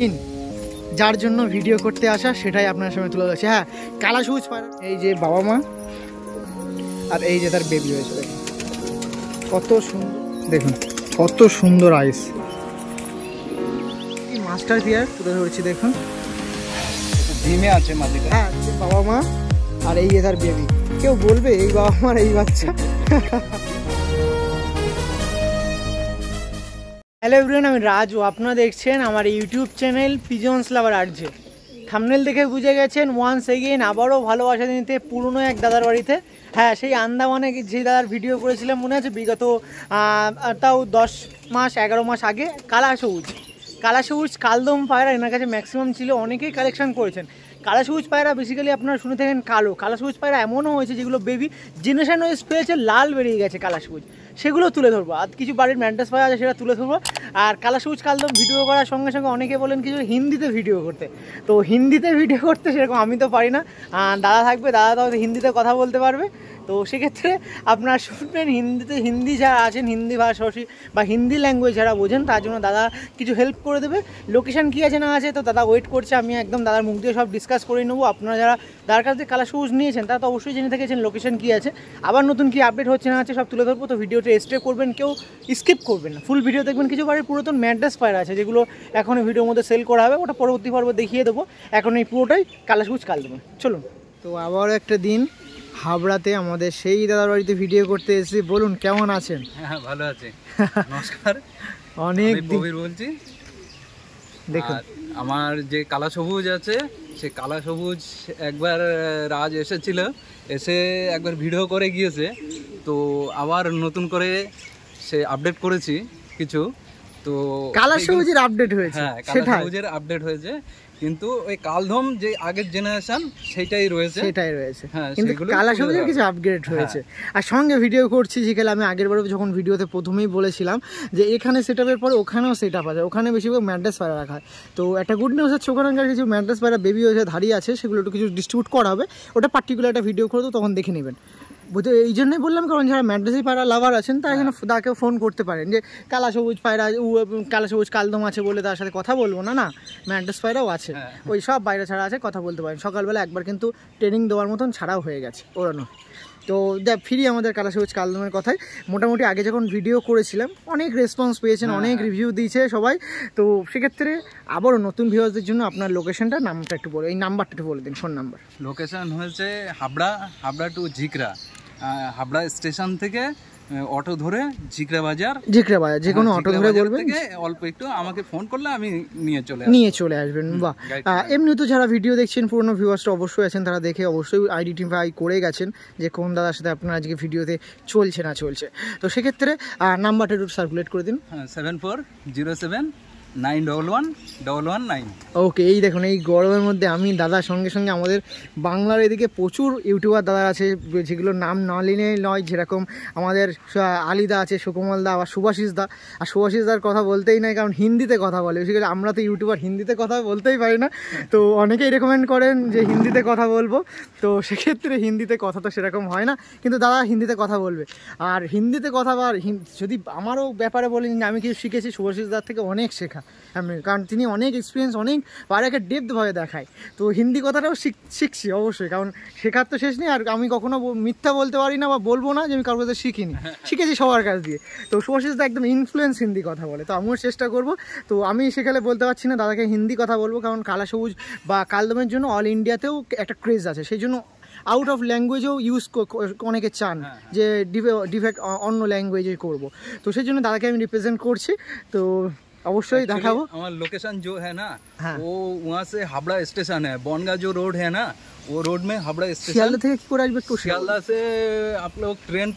In যার জন্য video করতে আসা সেটাই আপনার সামনে তুলে ধরছে। হ্যাঁ, কালা সবুজ পায়রা, এই যে বাবা মা আর এই যে তার বেবি হয়েছে, দেখুন কত সুন্দর, দেখুন কত সুন্দর আইস। মাস্টার পিয়ার তুলে ধরেছি, দেখুন ডিমে আছে মাটিতে। হ্যাঁ, বাবা মা আর এই যে তার বেবি। কেউ বলবে এই বাবা মার এই বাচ্চা? হ্যালো এভরিওয়ান, আমি রাজু, আপনারা দেখছেন আমার ইউটিউব চ্যানেল পিজনস লাভার আরজে। থাম্বনেল দেখে বুঝে গেছেন ওয়ান্স এগেইন আবারও ভালোবাসা দিতে পুরনো এক দাদার বাড়িতে। হ্যাঁ, সেই আন্দামানে যে দাদার ভিডিও করেছিলাম মনে আছে বিগত তাও 10 মাস 11 মাস আগে। কালা সবুজ কালদম পায়রা এনার কাছে ম্যাক্সিমাম ছিল, অনেকেই কালেকশন করেছেন। কালা সবুজ পায়রা বেসিক্যালি আপনারা শুনে থাকেন কালা সবুজ পায়রা এমনও হয়েছে যেগুলো বেবি জেনারেশন ওয়াইজ পেয়েছে, লাল বেরিয়ে গেছে কালা সবুজ, সেগুলো তুলে ধরবো। আর কিছু বাড়ির ম্যান্টাস পায়রা আছে সেটা তুলে ধরবো। আর কালা সবুজ কালদম ভিডিও করার সঙ্গে সঙ্গে অনেকে বলেন কিছু হিন্দিতে ভিডিও করতে, তো হিন্দিতে ভিডিও করতে সেরকম আমি তো পারি না, দাদা থাকবে, দাদা তো হিন্দিতে কথা বলতে পারবে। তো সেক্ষেত্রে আপনারা শুনবেন হিন্দি যারা আছেন, হিন্দি ভাষাভাষী বা হিন্দি ল্যাঙ্গুয়েজ যারা বোঝেন তার জন্য দাদা কিছু হেল্প করে দেবে। লোকেশান কী আছে না আছে তো দাদা ওয়েট করছে, আমি একদম দাদার মুখ দিয়ে সব ডিসকাস করে নেবো। আপনারা যারা দাদার কাছ থেকে কালা সবুজ নিয়েছেন তারা তো অবশ্যই জেনে থেকেছেন লোকেশান কী আছে, আবার নতুন কী আপডেট হচ্ছে না আছে সব তুলে ধরবো। তো ভিডিওটা স্টে করবেন, কেউ স্কিপ করবেন না, ফুল ভিডিও দেখবেন। কিছু বাড়ির পুরাতন ম্যাড্রাস পায়রা আছে যেগুলো এখন এই ভিডিওর মধ্যে সেল করা হবে, ওটা পরবর্তী পর্বে দেখিয়ে দেবো। এখন এই পুরোটাই কালা সবুজ কালদম। চলুন। তো আবারও একটা দিন হাবড়াতে আমাদের সেই দাদার বাড়িতে ভিডিও করতে এসেছি। বলুন কেমন আছেন? হ্যাঁ, ভালো আছি, নমস্কার। অনেক প্রবীর বলছি। দেখুন আমার যে কালা সবুজ আছে, সে কালা সবুজ একবার রাজ এসেছিল, এসে একবার ভিডিও করে গিয়েছে, তো আবার নতুন করে সে আপডেট করেছি কিছু। তো কালা সবুজের আপডেট হয়েছে, হ্যাঁ কালা সবুজের আপডেট হয়েছে, কিন্তু ওই কালধম যে আগের জেনারেশন সেটাই রয়েছে। হ্যাঁ, কিন্তু কালা সবুজের কিছু আপগ্রেড হয়েছে। আর সঙ্গে ভিডিও করছি যেখানে আমি আগের বারে যখন ভিডিওতে প্রথমেই বলেছিলাম যে এখানে সেটআপের পরে ওখানেও সেটআপ আছে, ওখানে বেশিরভাগ ম্যাড্রাস পায়রা রাখা হয়। তো একটা গুড নিউজ হচ্ছে ওখানকার কিছু ম্যাড্রাস পায়রা বেবি হয়েছে, দাঁড়িয়ে আছে, সেগুলো একটু কিছু ডিস্ট্রিবিউট করা হবে। ওটা পার্টিকুলার একটা ভিডিও করে তো তখন দেখে নেবেন। বুঝতে এই জন্যই বললাম, কারণ যারা ম্যাড্রাসি পায়রা লাভার আছেন তারা এখানে তাকেও ফোন করতে পারেন যে কালা সবুজ পায়রা, কালা সবুজ কালদম আছে বলে তার সাথে কথা বলবো না, না ম্যাড্রাস পায়রাও আছে, ওই সব বাইরে ছাড়া আছে, কথা বলতে পারেন। সকালবেলা একবার কিন্তু ট্রেনিং দেওয়ার মতন ছাড়াও হয়ে গেছে ওড়ানো। তো ফিরি আমাদের কালা সবুজ কালদমের কথায়। মোটামুটি আগে যখন ভিডিও করেছিলাম অনেক রেসপন্স পেয়েছেন, অনেক রিভিউ দিয়েছে সবাই। তো সেক্ষেত্রে আবারও নতুন ভিউয়ারদের জন্য আপনার লোকেশনটা নামটা একটু বলে, এই নাম্বারটা একটু বলে দিন, ফোন নাম্বার। লোকেশন হয়েছে হাবড়া টু ঝিকরা। হাবড়া স্টেশন থেকে অটো ধরে ঝিকরা বাজার যে কোনো অটো ধরে বলবেন, অল্প একটু আমাকে ফোন করলে আমি নিয়ে চলে আসবেন। বাহ, এমনি তো যারা ভিডিও দেখছেন পুরনো ভিউয়ার্সরা অবশ্যই আছেন, তারা দেখে অবশ্যই আইডেন্টিফাই করে গেছেন যে কোন দাদার সাথে আপনার আজকে ভিডিওতে চলছে না চলছে। তো সেক্ষেত্রে নাম্বারটা একটু সার্কুলেট করে দিন। 7407911119। ওকে, এই দেখুন এই গরমের মধ্যে আমি দাদার সঙ্গে সঙ্গে আমাদের বাংলার এদিকে প্রচুর ইউটিউবার দাদা আছে যেগুলোর নাম না নিলে নয়, যেরকম আমাদের আলিদা আছে, সুকমল দা, আবার সুভাষিস দা। আর সুভাষিস দার কথা বলতেই নাই, কারণ হিন্দিতে কথা বলে, বেশিরভাগ আমরা তো ইউটিউবার হিন্দিতে কথা বলতেই পারি না। তো অনেকেই রেকমেন্ড করেন যে হিন্দিতে কথা বলবো, তো সেক্ষেত্রে হিন্দিতে কথা তো সেরকম হয় না, কিন্তু দাদা হিন্দিতে কথা বলবে। আর হিন্দিতে কথা বা যদি আমারও ব্যাপারে বলেন আমি কিছু শিখেছি সুভাষিস দার থেকে, অনেক শেখা আমি, কারণ তিনি অনেক এক্সপিরিয়েন্স, অনেক পায়রাকে ডেপথভাবে দেখায়। তো হিন্দি কথাটাও শিখছি অবশ্যই, কারণ শেখার তো শেষ নেই। আর আমি কখনো মিথ্যা বলতে পারি না বা বলবো না যে আমি কারোর কাছে শিখেছি সবার কাছ দিয়ে। তো সুভাষিস দা একদম ইনফ্লুয়েন্স হিন্দি কথা বলে, তো আমিও চেষ্টা করবো। তো আমি সেখানে বলতে পারছি না দাদাকে হিন্দি কথা বলবো, কারণ কালা সবুজ বা কালদমের জন্য অল ইন্ডিয়াতেও একটা ক্রেজ আছে, সেই জন্য আউট অফ ল্যাঙ্গুয়েজও ইউজ অনেকে চান যে ডিফেক্ট অন্য ল্যাঙ্গুয়েজে করবো। তো সেই জন্য দাদাকে আমি রিপ্রেজেন্ট করছি। তো অবশ্যই দেখাবো। हमारा लोकेशन जो है ना, वो वहाँ से हावड़ा स्टेशन है, बनगा जो रोड है ना, वो रोड में हावड़ा स्टेशन। शियालदा থেকে কি করে আসবে? शियालदा से आप लोग ट्रेन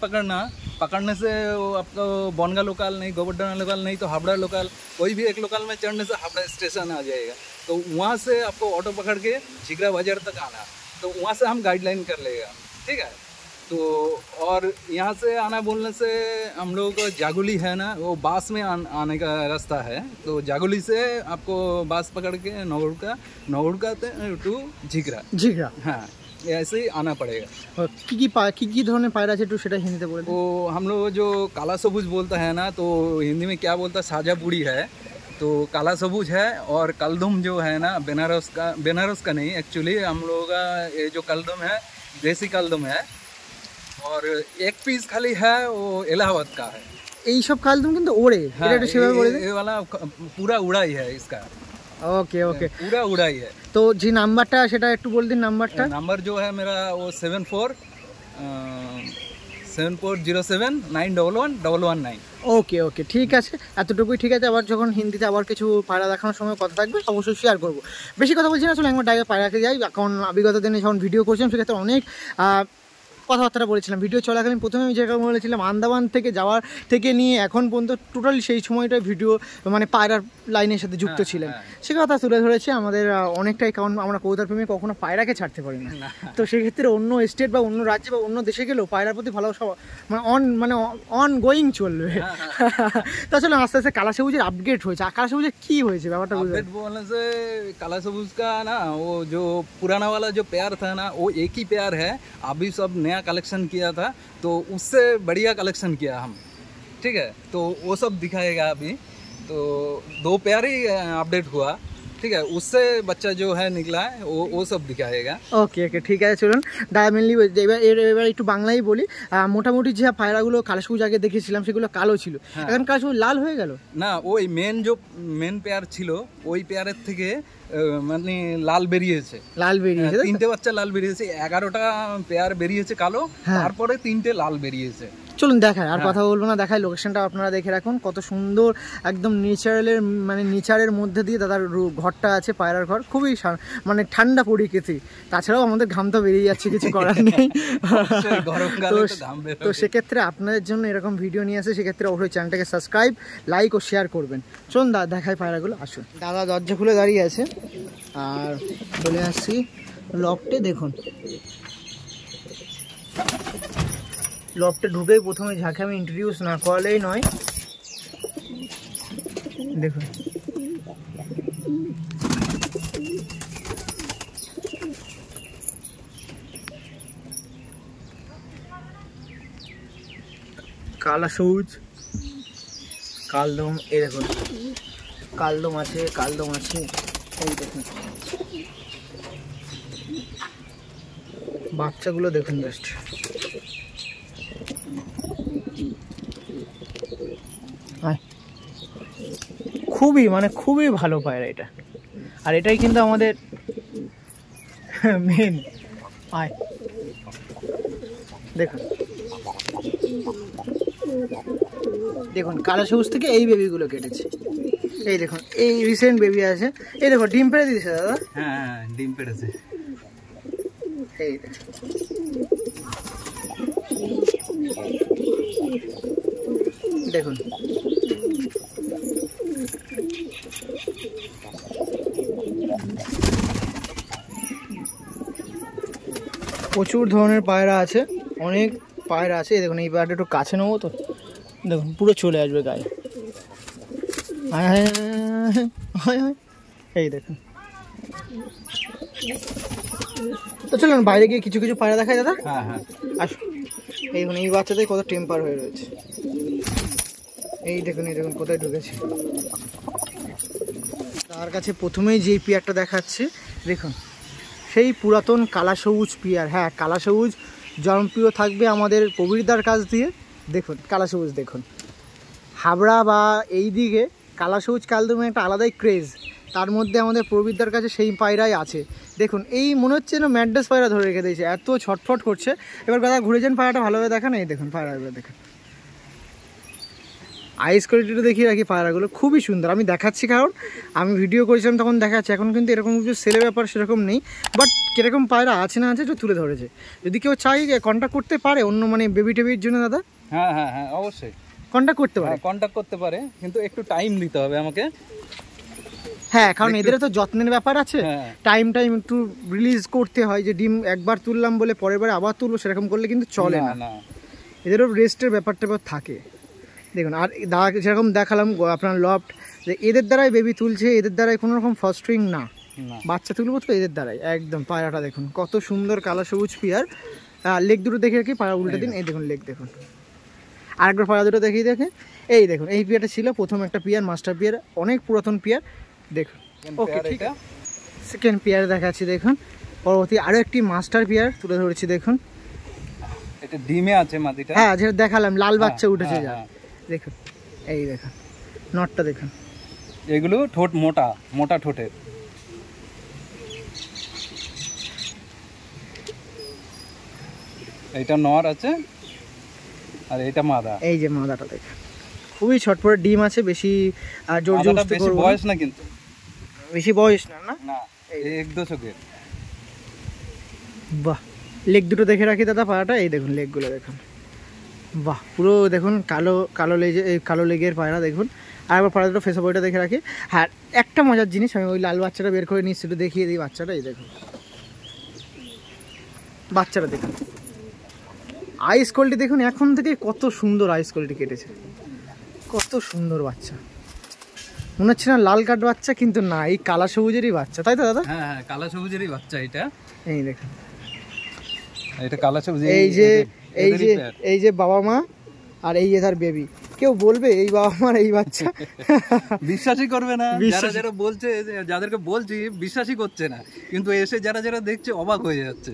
पकड़ने से आपको बनगा लोकल नहीं, गोवर्धन लोकल नहीं तो हावड़ा लोकल, कोई भी एक लोकल में चढ़ने से हावड़ा स्टेशन आ जाएगा। तो वहाँ से आपको ऑटो पकड़ के झिकरा बाजार तक आना, तो वहाँ से हम गाइडलाइन कर लेगा, ठीक है। तो और यहाँ से आना बोलने से हम लोग जागुली है ना, वो बास में आने का रास्ता है। तो जागुली से आपको बास पकड़ के नौगुड़का टू झिकरा, हाँ ऐसे ही आना पड़ेगा। की धरনের পায়রা আছে একটু সেটা হিন্দিতে বলে। वो हम लोग जो काला सबूज बोलता है ना, तो हिंदी में क्या बोलता है, साजा पूड़ी है। तो काला सबूज है और कलदुम जो है ना बनारस का नहीं एक्चुअली हम लोगों का ये जो कलदुम है देसी कलदुम है और एक पीस खाली है वो इलाहाबाद का है। এই সব কালদম কিন্তু ওড়ে, हाँ, এটা একটু সেভাবে বলে দিন। ये वाला पूरा उड़ाई है इसका, ওকে ওকে, पूरा उड़ाई है। তো যে নাম্বারটা সেটা একটু বলে দিন নাম্বারটা। नंबर जो है मेरा वो 7407911119। ওকে ওকে, ঠিক আছে, এতটুকুই ঠিক আছে। আবার যখন হিন্দিতে আবার কিছু পায়রা দেখানোর সময় কথা থাকবে অবশ্যই শেয়ার করবো। বেশি কথা বলছি না, আসলে একবার ডাইরেক্ট পায়রাকে যাই। কারণ বিগত দিনে যখন ভিডিও করছিলাম সেক্ষেত্রে অনেক কথাবার্তা বলেছিলাম। ভিডিও চলাকালীন প্রথমে আমি যেটা বলেছিলাম আন্দামান থেকে যাওয়ার থেকে নিয়ে এখন পর্যন্ত টোটাল সেই সময়টা ভিডিও মানে পায়রার লাইনের সাথে যুক্ত ছিলেন, সে কথা তুলে ধরেছে আমাদের অনেকটাই। কারণ আমরা কবুতর প্রেমী কখনো পায়রাকে ছাড়তে পারি না। তো সেক্ষেত্রে অন্য স্টেট বা অন্য রাজ্যে বা অন্য দেশে গেলেও পায়রার প্রতি ভালোবাসা মানে অন গোয়িং চলবে। তো আসলে আস্তে আস্তে কালা সবুজের আপগ্রেড হয়েছে। কালা সবুজের কি হয়েছে ব্যাপারটা বুঝতে? अपडेट बोलने से काला सबूज का ना वो जो पुराना वाला जो पेयर था ना वो एक ही पेयर है। अभी सब नया कलेक्शन किया था तो उससे बढ़िया कलेक्शन किया हम, ठीक है। तो वो सब दिखाएगा अभी। तो 2 पेयर ही अपडेट हुआ, ठीक है। उससे बच्चा जो है निकला है वो सब दिखाएगा। ওকে ওকে, ঠিক আছে, চলুন ডায়ামেনলি এবার একটু বাংলাই বলি। মোটামুটি যে পায়রাগুলো কালো সবুজ আগে দেখেছিলাম সেগুলো কালো ছিল, এখন কালো সবুজ লাল হয়ে গেল না। ওই মেন পেয়ার ছিল ওই পেয়ারের থেকে মানে লাল বেরিয়েছে, লাল বেরিয়েছে। 3টে বাচ্চা লাল বেরিয়েছে, 11টা পেয়ার বেরিয়েছে কালো, তারপরে 3টে লাল বেরিয়েছে। চলুন দেখায়, আর কথা বলবো না, দেখায় লোকেশনটা আপনারা দেখে রাখুন। কত সুন্দর একদম নেচারের মধ্যে দিয়ে দাদার ঘরটা আছে, পায়রার ঘর, খুবই মানে ঠান্ডা পরিস্থিতি। তাছাড়াও আমাদের ঘাম তো বেরিয়ে যাচ্ছে, কিছু করার নেই। তো সেক্ষেত্রে আপনাদের জন্য এরকম ভিডিও নিয়ে আসে, সেক্ষেত্রে অবশ্যই চ্যানেলটাকে সাবস্ক্রাইব, লাইক ও শেয়ার করবেন। চলুন দেখায় পায়রাগুলো, আসুন। দাদা দরজা খুলে দাঁড়িয়ে আছে আর চলে আসছি লফটে। দেখুন লফটে ঢুকেই প্রথমে যাকে আমি ইন্ট্রোডিউস না করালেই নয়, দেখুন কালা সবুজ কালদম। এই দেখুন কালদম আছে, এই দেখুন বাচ্চাগুলো দেখুন জাস্ট। খুবই ভালো পায়রা এটা, আর এটাই কিন্তু আমাদের মেন। দেখুন কালো সবুজ থেকে এই বেবিগুলো কেটেছে। এই দেখুন এই রিসেন্ট বেবি আছে, এই দেখো ডিম পেড়ে দিয়েছে দাদা। হ্যাঁ ডিম পেড়েছে। এই দেখুন প্রচুর ধরনের পায়রা আছে, অনেক পায়রা আছে। এই দেখুন এই পায়রাটা একটু কাছে নেবো তো, দেখুন পুরো চলে আসবে গায়ে। এই দেখুন। তো চলুন বাইরে গিয়ে কিছু কিছু পায়রা দেখায় দাদা। হ্যাঁ আসুন। এই দেখুন এই বাচ্চাদের কত টেম্পার হয়ে রয়েছে। এই দেখুন কোথায় ঢুকেছে। তার কাছে প্রথমেই যেই পেয়ারটা দেখাচ্ছে দেখুন, সেই পুরাতন কালা সবুজ পেয়ার। হ্যাঁ কালা সবুজ জনপ্রিয় থাকবে আমাদের প্রবীরদার কাছ দিয়ে। দেখুন কালা সবুজ, দেখুন হাবড়া বা এই দিকে কালা সবুজ কালদমে একটা আলাদাই ক্রেজ, তার মধ্যে আমাদের প্রবীরদার কাছে সেই পায়রাই আছে। দেখুন এই মনে হচ্ছে যেন ম্যাড্রাস পায়রা ধরে রেখে দিয়েছে, এত ছটফট করছে। এবার দাদা ঘুরে যান, পায়রাটা ভালোভাবে দেখান। এই দেখুন পায়রাগুলো দেখুন, আইস কোয়ালিটিটা দেখিয়ে রাখি। পায়রাগুলো খুবই সুন্দর, আমি দেখাচ্ছি কারণ আমি ভিডিও করেছিলাম তখন দেখাচ্ছি। এখন কিন্তু এরকম কিছু সেলের ব্যাপার সেরকম নেই, বাট কীরকম পায়রা আছে না আছে একটু তুলে ধরেছে। যদি কেউ চাই কন্ট্যাক্ট করতে পারে অন্য মানে বেবি টেবির জন্য দাদা। হ্যাঁ অবশ্যই কন্ট্যাক্ট করতে পারে, কিন্তু একটু টাইম দিতে হবে আমাকে। হ্যাঁ কারণ এদেরও তো যত্নের ব্যাপার আছে, টাইম একটু রিলিজ করতে হয়। যে ডিম একবার তুললাম বলে পরের বারে আবার তুলবো সেরকম করলে কিন্তু চলে না, এদেরও রেস্টের ব্যাপারটা থাকে। দেখুন আর দাদা যেরকম দেখালাম আপনার লফট, যে এদের দ্বারাই বেবি তুলছে, এদের দ্বারাই কোনো রকম ফস্টারিং না, বাচ্চা তুলবো তো এদের দ্বারাই একদম। পায়রাটা দেখুন কত সুন্দর কালো সবুজ পেয়ার। লেগ দুটো দেখে রাখি, পায়রা উল্টে দিন। এই দেখুন লেগ দেখুন, আরেকবার পায়রা দুটো দেখিয়ে দেখে। এই দেখুন এই পেয়ারটা ছিল প্রথম একটা পেয়ার, মাস্টার পেয়ার, অনেক পুরাতন পেয়ার। দেখুন ওকে ঠিক আছে, সেকেন্ড পেয়ার দেখাচ্ছি দেখুন। পরবর্তী আরও একটি মাস্টার পেয়ার তুলে ধরেছি দেখুন। এটা ডিমে আছে মাদিটা, হ্যাঁ যেটা দেখালাম লাল বাচ্চা উঠেছে যা, দেখুন এই দেখুন নটটা দেখুন। এগুলো ঠোঁট মোটা মোটা ঠোঁটের। এইটা নর আছে আর এইটা মাদা। এই যে মাদাটা দেখুন খুবই ছটপটে ডিম আছে, বেশি জোর জবরদস্তি বেশি করব বয়স না, কিন্তু বেশি বয়স না না। না এক দো চোখের। বাহ লেগ দুটো দেখে রাখি দাদা পায়রাটা, এই দেখুন লেগগুলো দেখুন, বাহ পুরো দেখুন কালো কালো লেগে, এই কালো লেগের পায়রা দেখুন। আর একবার পায়রা দুটো ফেসা বইটা দেখে রাখি। হ্যাঁ একটা মজার জিনিস, আমি ওই লাল বাচ্চাটা বের করে নিচ্ছি, একটু দেখিয়ে দিই বাচ্চাটা। এই দেখুন বাচ্চাটা দেখুন, আইস কোয়ালিটি দেখুন, এখন থেকে কত সুন্দর আইস কোয়ালিটি কেটেছে, কত সুন্দর বাচ্চা। মনে হচ্ছে না লাল কাঠ বাচ্চা, কিন্তু না এই কালা সবুজেরই বাচ্চা, তাই তো দাদা? হ্যাঁ হ্যাঁ কালা সবুজেরই বাচ্চা এটা। এই দেখুন এটা কালা সবুজ। এই যে এই যে এই যে বাবা মা আর এই যে তার বেবি, কেউ বলবে এই বাবা মার এই বাচ্চা? বিশ্বাসই করবে না, যারা যারা বলছে, যাদেরকে বলছি বিশ্বাসই করছে না, কিন্তু এসে যারা যারা দেখছে অবাক হয়ে যাচ্ছে।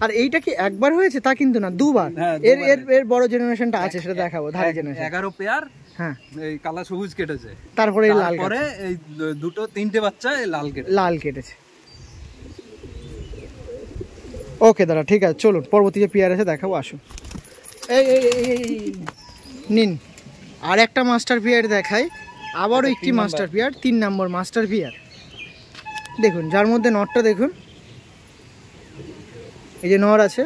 আর এইটা কি একবার হয়েছে তা কিন্তু না, দুবার। এর এর এর বড় জেনারেশনটা আছে, সেটা দেখাবো ধারি জেনারেশন। 11 পেয়ার হ্যাঁ এই কালা সবুজ কেটেছে, তারপরে এই লাল, পরে এই দুটো তিনটে বাচ্চা এই লাল কেটেছে। ওকে দাদা ঠিক আছে, চলুন পরবর্তী যে পেয়ার আছে দেখাবো, আসুন। এই নিন আর একটা মাস্টার পেয়ার দেখাই, আবারও একটি মাস্টার পেয়ার, 3 নম্বর মাস্টার পেয়ার দেখুন, যার মধ্যে নটটা দেখুন, এই যে নর আছে,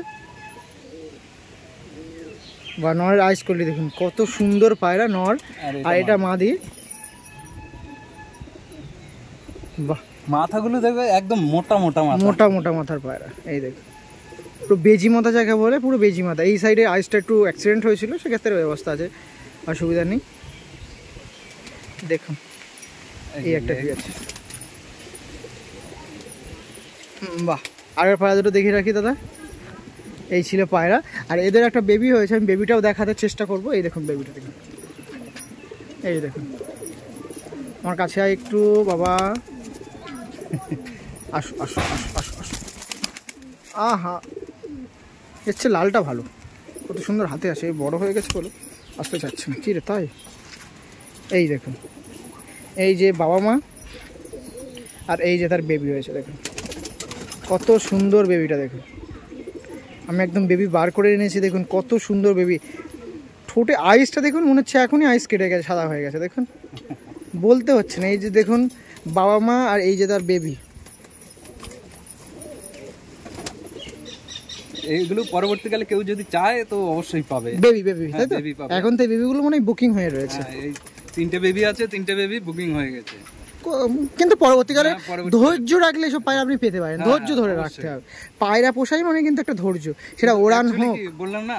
বা নরের আইস করলে দেখুন কত সুন্দর পায়রা নর, আর এটা মাদি। বাহ মাথাগুলো দেখবে একদম মোটা মোটা মাথা, মোটা মোটা মাথার পায়রা। এই দেখুন পুরো বেজি মাথা যাকে বলে, পুরো বেজি মাথা। এই সাইডে আইসটা একটু অ্যাক্সিডেন্ট হয়েছিল, সেক্ষেত্রে ব্যবস্থা আছে, অসুবিধা নেই। দেখুন এই একটা পেয়ার, বাহ। আগের পায়রা দুটো দেখে রাখি দাদা, এই ছিল পায়রা। আর এদের একটা বেবি হয়েছে, আমি বেবিটাও দেখাতে চেষ্টা করব। এই দেখুন বেবিটা দেখুন, এই দেখুন আমার কাছে একটু বাবা, আসো আসো আসো আসো আসো। আহা এর চেয়ে লালটা ভালো, কত সুন্দর হাতে আসে, বড় হয়ে গেছে বলো আসতে চাচ্ছে না কি রে, তাই? এই দেখুন এই যে বাবা মা আর এই যে তার বেবি হয়েছে, দেখুন কত সুন্দর বেবিটা দেখুন। আমি একদম বেবি বার করে এনেছি, দেখুন কত সুন্দর বেবি। ঠোঁটে আইসটা দেখুন, মনে হচ্ছে এখনই আইস কেটে গেছে, সাদা হয়ে গেছে, দেখুন বলতে হচ্ছে না। এই যে দেখুন বাবা মা আর এই যে তার বেবি, এইগুলো পরবর্তীকালে কেউ যদি চায় তো অবশ্যই পাবে। বেবি তাই তো? এখন তো বেবিগুলো মনে হয় বুকিং হয়ে রয়েছে। এই 3টে বেবি আছে, 3টে বেবি বুকিং হয়ে গেছে, কিন্তু পরবর্তীকালে ধৈর্য রাখলে সব পায়রা আপনি পেতে পারেন, ধৈর্য ধরে রাখতে হবে। পায়রা পোষাই মানে কিন্তু একটা ধৈর্য, সেটা ওড়ান হোক। বললাম না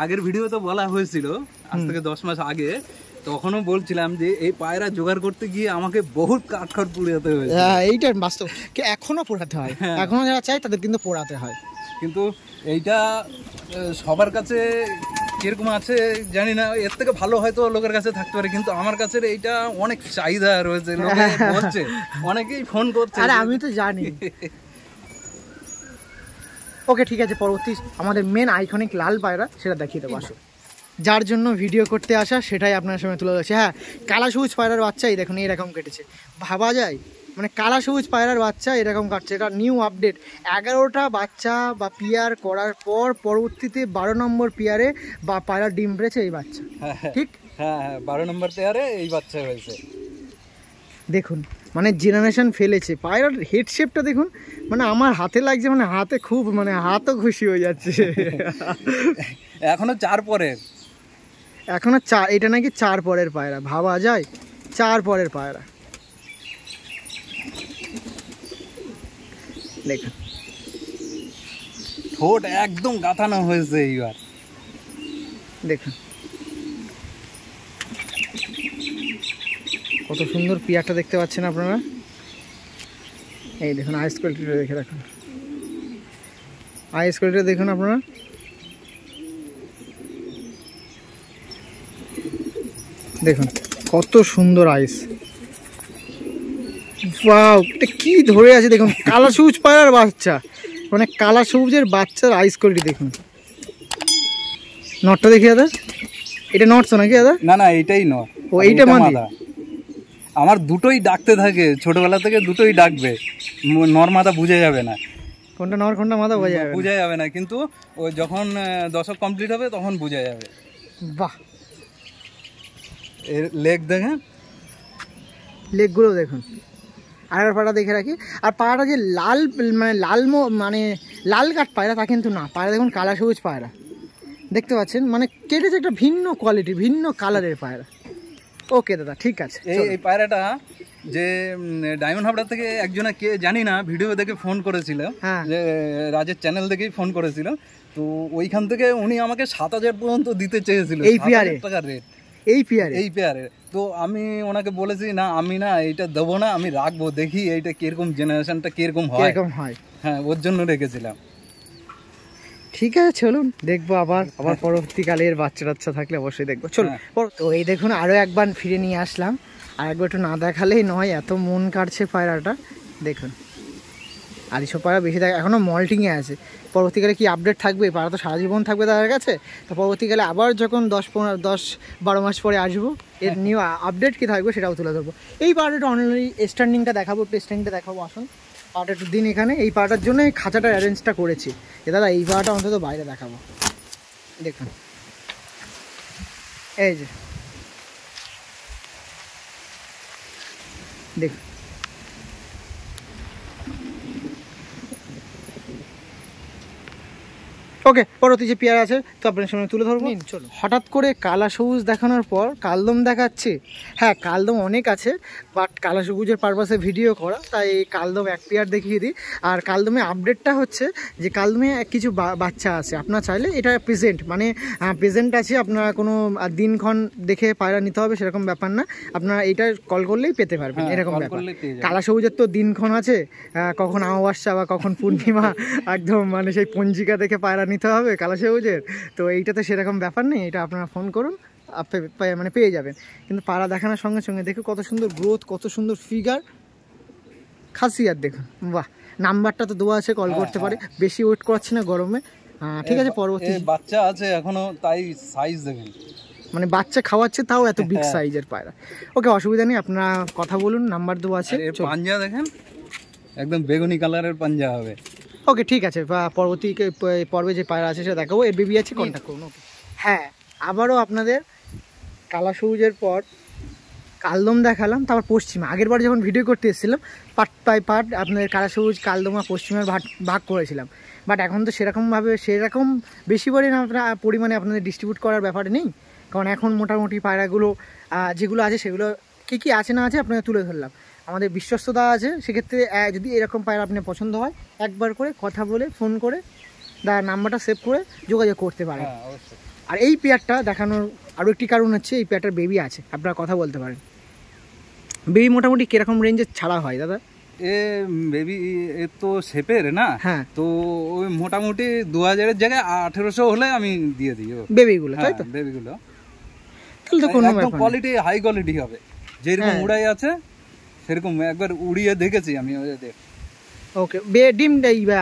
আগের ভিডিও তো বলা হয়েছিল আজ থেকে 10 মাস আগে, তখনও বলছিলাম যে এই পায়রা জোগাড় করতে গিয়ে আমাকে বহুত কাঠখড় পুড়াতে হয়েছে। হ্যাঁ এইটার বাস্তব, এখনো পোড়াতে হয়, এখনো যারা চায় তাদের কিন্তু পোড়াতে হয়। কিন্তু এইটা সবার কাছে কিরকম আছে জানি না, এর থেকে ভালো হয়তো লোকের কাছে থাকতে পারে, কিন্তু আমার কাছে এইটা অনেক চাহিদা রয়েছে, লোকে বলছে, অনেকেই ফোন করছে। আরে আমি তো জানি। ওকে ঠিক আছে, পরবর্তী আমাদের মেন আইকনিক লাল পায়রা সেটা দেখিয়ে দেবো, আসো। যার জন্য ভিডিও করতে আসা সেটাই আপনার সামনে তুলে ধরছে। হ্যাঁ কালা সবুজ পায়রার বাচ্চা এই দেখুন এরকম কেটেছে, ভাবা যায় মানে কালা সবুজ পায়রার বাচ্চা এরকম কাটছে। এটা নিউ আপডেট, 11টা বাচ্চা বা পিয়ার করার পর পরবর্তীতে 12 নম্বর পিয়ারে বা পায়রা ডিম পেড়েছে এই বাচ্চা, ঠিক? হ্যাঁ হ্যাঁ 12 নম্বর পেয়ারে এই বাচ্চা হয়েছে। দেখুন মানে জেনারেশন ফেলেছে। পায়রার হেড শেপটা দেখুন, মানে আমার হাতে লাগছে, মানে হাতে খুব, মানে হাতও খুশি হয়ে যাচ্ছে। এখনো 4 পরের, এখনো এটা নাকি 4 পরের পায়রা, ভাবা যায় 4 পরের পায়রা। দেখুন ঠোঁট একদম গাঁথানো হয়েছে এইবার, দেখুন কত সুন্দর পিয়ারটা দেখতে পাচ্ছেন আপনারা। এই দেখুন আইস কোয়ালিটিটা দেখে রাখুন, আইস কোয়ালিটিটা দেখুন আপনারা। দেখুন কত সুন্দর আইস, ওয়াও এটা কি ধরে আছে দেখুন, কালা সবুজ পায়রার বাচ্চা, মানে কালা সবুজের বাচ্চার আইস কোয়ালিটি দেখুন। নটটা দেখি দাদা, এটা নট তো নাকি দাদা? না না এইটাই নট, ও এইটা মাদি। আমার দুটোই ডাকতে থাকে ছোটবেলা থেকে, দুটোই ডাকবে, নর মাদা বুঝে যাবে না, কোনটা নর কোনটা মাদা বোঝা যাবে না, কিন্তু ও যখন দশক কমপ্লিট হবে তখন বোঝা যাবে। বাহ, এর লেগ দেখেন, লেগগুলো দেখুন। আর পাড়া দেখে রাখি, আর পাড়াটা যে লাল মানে মানে লাল কাঠ পায়রা তা কিন্তু না, পায়রা দেখুন কালা সবুজ পায়রা দেখতে পাচ্ছেন, মানে কেটেছে একটা ভিন্ন কোয়ালিটি, ভিন্ন কালারের পায়রা। ওকে দাদা ঠিক আছে। এই পায়রাটা যে ডায়মন্ড হাবড়া থেকে একজনে কে জানি না ভিডিও দেখে ফোন করেছিল, যে রাজের চ্যানেল থেকেই ফোন করেছিল, তো ওইখান থেকে উনি আমাকে 7,000 পর্যন্ত দিতে চেয়েছিল, এই পেয়ারে টাকার রেট, এই পেয়ারে। তো আমি ওনাকে বলেছি না, আমি না এইটা দেবো না, আমি রাখবো, দেখি এইটা কিরকম জেনারেশনটা কিরকম হয়। হ্যাঁ, ওর জন্য রেখেছিলাম। ঠিক আছে চলুন দেখবো, আবার পরবর্তীকালে এর বাচ্চা টাচ্চা থাকলে অবশ্যই দেখবো। চলুন। তো এই দেখুন আরো একবার ফিরে নিয়ে আসলাম, আর একবার একটু না দেখালেই নয়, এত মন কাটছে পায়রাটা দেখুন। আর এইসব পায়রা বেশি থাকে, এখনো মল্টিংয়ে আছে, পরবর্তীকালে কি আপডেট থাকবে, পায়রা তো সারা জীবন থাকবে তাদের কাছে, তো পরবর্তীকালে আবার যখন 10-12 মাস পরে আসবো, এর নিউ আপডেট কি থাকবে সেটাও তুলে ধরবো। এই পায়রাটা অনলাইন স্ট্যান্ডিংটা দেখাবো, স্ট্যান্ডিংটা দেখাবো, আসুন। পাটা একটু দিন এখানে, এই পাটার জন্য এই খাঁচাটা অ্যারেঞ্জটা করেছি। দাদা এই পাটা অন্তত বাইরে দেখাবো, দেখুন এই যে দেখুন। ওকে, পরবর্তী যে পেয়ারা আছে তো আপনার সামনে তুলে ধরবো। চলো, হঠাৎ করে কালা সবুজ দেখানোর পর কালদম দেখাচ্ছে। হ্যাঁ, কালদম অনেক আছে, বাট কালা সবুজের পারপাসে ভিডিও করা, তাই কালদম এক পেয়ার দেখিয়ে দিই। আর কালদমে আপডেটটা হচ্ছে যে কালদমে কিছু বাচ্চা আছে, আপনার চাইলে এটা প্রেজেন্ট, মানে প্রেজেন্ট আছে, আপনারা কোনো দিনক্ষণ দেখে পায়রা নিতে হবে সেরকম ব্যাপার না, আপনারা এটা কল করলেই পেতে পারবেন, এরকম ব্যাপার। কালা সবুজের তো দিনক্ষণ আছে, কখন অমাবস্যা বা কখন পূর্ণিমা, একদম মানে সেই পঞ্জিকা দেখে পায়রা নিতে হবে কালা সবুজের, তো এইটাতে সেরকম ব্যাপার নেই, এটা আপনারা ফোন করুন মানে পেয়ে যাবেন। কিন্তু পায়রা দেখানোর সঙ্গে সঙ্গে দেখুন কত সুন্দর গ্রোথ, কত সুন্দর ফিগার, খাসিয়াত দেখুন, বাহ। নাম্বারটা তো দেওয়া আছে, কল করতে পারে, বেশি ওয়েট করাচ্ছি না গরমে। ঠিক আছে, পরবর্তী বাচ্চা আছে এখনো, তাই সাইজ দেখুন, মানে বাচ্চা খাওয়াচ্ছে তাও এত বিগ সাইজের পায়রা। ওকে, অসুবিধা নেই, আপনারা কথা বলুন, নাম্বার দেওয়া আছে। পাঞ্জা দেখেন, একদম বেগুনি কালারের পাঞ্জা হবে। ওকে ঠিক আছে, পরবর্তী পর্বে যে পায়রা আছে সেটা দেখাবো, এর বেবি আছে, কন্ট্যাক্ট করুন। ওকে, হ্যাঁ আবারও আপনাদের কালা সবুজের পর কালদম দেখালাম, তারপর পশ্চিমা। আগের বার যখন ভিডিও করতে এসেছিলাম পার্ট বাই পার্ট আপনাদের কালা সবুজ, কালদম আর পশ্চিমার ভাগ করেছিলাম, বাট এখন তো সেরকম বেশি পরিমাণে আপনাদের ডিস্ট্রিবিউট করার ব্যাপারে নেই, কারণ এখন মোটামুটি পায়রাগুলো যেগুলো আছে সেগুলো কী আছে না আছে আপনাকে তুলে ধরলাম। আমাদের বিশ্বস্ততা আছে, সেক্ষেত্রে যদি এরকম পায়রা আপনার পছন্দ হয়, একবার করে কথা বলে ফোন করে নাম্বারটা সেভ করে যোগাযোগ করতে পারেন। আর এই পেয়ারটা দেখানোর আরও একটি কারণ হচ্ছে, এই পেয়ারটার বেবি আছে, আপনারা কথা বলতে পারেন। বেবি মোটামুটি কিরকম রেঞ্জে ছাড়া হয় দাদা? বেবি তো শেপের না, হ্যাঁ, তো ওই মোটামুটি 2000-এর জায়গায় 1800 হলে আমি দিয়ে দিই বেবিগুলো, তাই তো? বেবিগুলো তাহলে তো কোনো একদম কোয়ালিটি, হাই কোয়ালিটি হবে, যেরকম উড়াই আছে সেরকম একবার উড়িয়ে দেখেছি আমি। ওকে, ডিম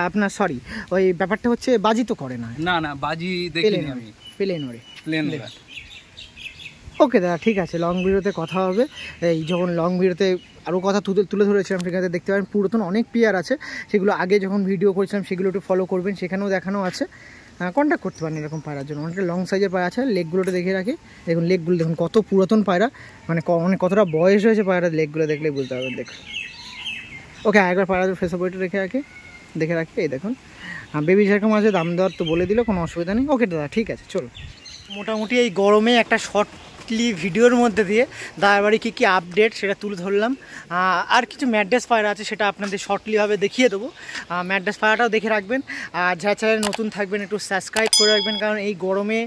আপনার সরি ওই ব্যাপারটা হচ্ছে বাজি তো করে না? না না, বাজি দেখিনি আমি, প্লেন ওড়ে। ওকে দাদা ঠিক আছে, লং ভিডিওতে কথা হবে। এই যখন লং ভিডিওতে আরও কথা তুলে ধরেছিলাম, সেখানে দেখতে পারেন পুরাতন অনেক পেয়ার আছে, সেগুলো আগে যখন ভিডিও করেছিলাম সেগুলো একটু ফলো করবেন, সেখানেও দেখানো আছে, কন্ট্যাক্ট করতে পারেন এরকম পায়রার জন্য। অনেকটা লং সাইজের পায়রা আছে। লেগগুলোটা দেখে রাখি, দেখুন লেগগুলো দেখুন কত পুরাতন পায়রা, মানে কতটা বয়স হয়েছে পায়রা, লেগগুলো দেখলেই বুঝতে পারবেন। দেখুন ওকে, একবার পায়রা ফেসে বইটা দেখে রাখি। এই দেখুন বেবি যেরকম আছে, দাম দেওয়ার তো বলে দিল, কোনো অসুবিধা নেই। ওকে দাদা ঠিক আছে, চলো। মোটামুটি এই গরমে একটা শর্টলি ভিডিওর মধ্যে দিয়ে দাদার বাড়ি কী আপডেট সেটা তুলে ধরলাম। আর কিছু ম্যাড্রেস পায়রা আছে, সেটা আপনাদের শর্টলিভাবে দেখিয়ে দেবো। ম্যাড্রেস পায়রাটাও দেখে রাখবেন, আর যারা চ্যানেলে নতুন থাকবেন একটু সাবস্ক্রাইব করে রাখবেন, কারণ এই গরমে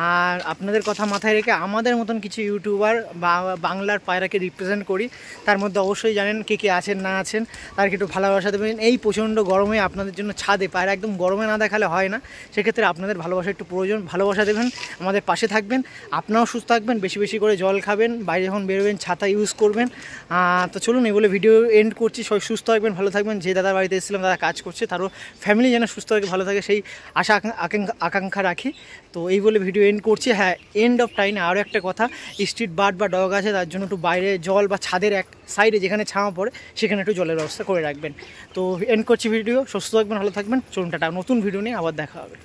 আর আপনাদের কথা মাথায় রেখে আমাদের মতন কিছু ইউটিউবার বাংলার পায়রাকে রিপ্রেজেন্ট করি, তার মধ্যে অবশ্যই জানেন কে আছেন না আছেন, তাদেরকে একটু ভালোবাসা দেবেন। এই প্রচণ্ড গরমে আপনাদের জন্য ছাদে পায়রা একদম গরমে না দেখালে হয় না, সেক্ষেত্রে আপনাদের ভালোবাসা একটু প্রয়োজন, ভালোবাসা দেবেন, আমাদের পাশে থাকবেন, আপনারাও সুস্থ থাকবেন, বেশি বেশি করে জল খাবেন, বাইরে যখন বেরোবেন ছাতা ইউজ করবেন। তো চলুন এই বলে ভিডিও এন্ড করছি। সবাই সুস্থ থাকবেন, ভালো থাকবেন। যে দাদার বাড়িতে এসেছিলাম দাদা কাজ করছে, তারও ফ্যামিলি যেন সুস্থ থাকে ভালো থাকে সেই আশা আকাঙ্ক্ষা রাখি। তো এই বলে ভিডিও এন্ড করছি। হ্যাঁ, এন্ড অফ টাইমে আরও একটা কথা, স্ট্রিট বার্ড বা ডগ আছে, তার জন্য একটু বাইরে জল বা ছাদের এক সাইডে যেখানে ছাওয়া পড়ে সেখানে একটু জলের ব্যবস্থা করে রাখবেন। তো এন্ড করছি ভিডিও, সুস্থ থাকবেন, ভালো থাকবেন। চলুন টাটা, নতুন ভিডিও নিয়ে আবার দেখা হবে।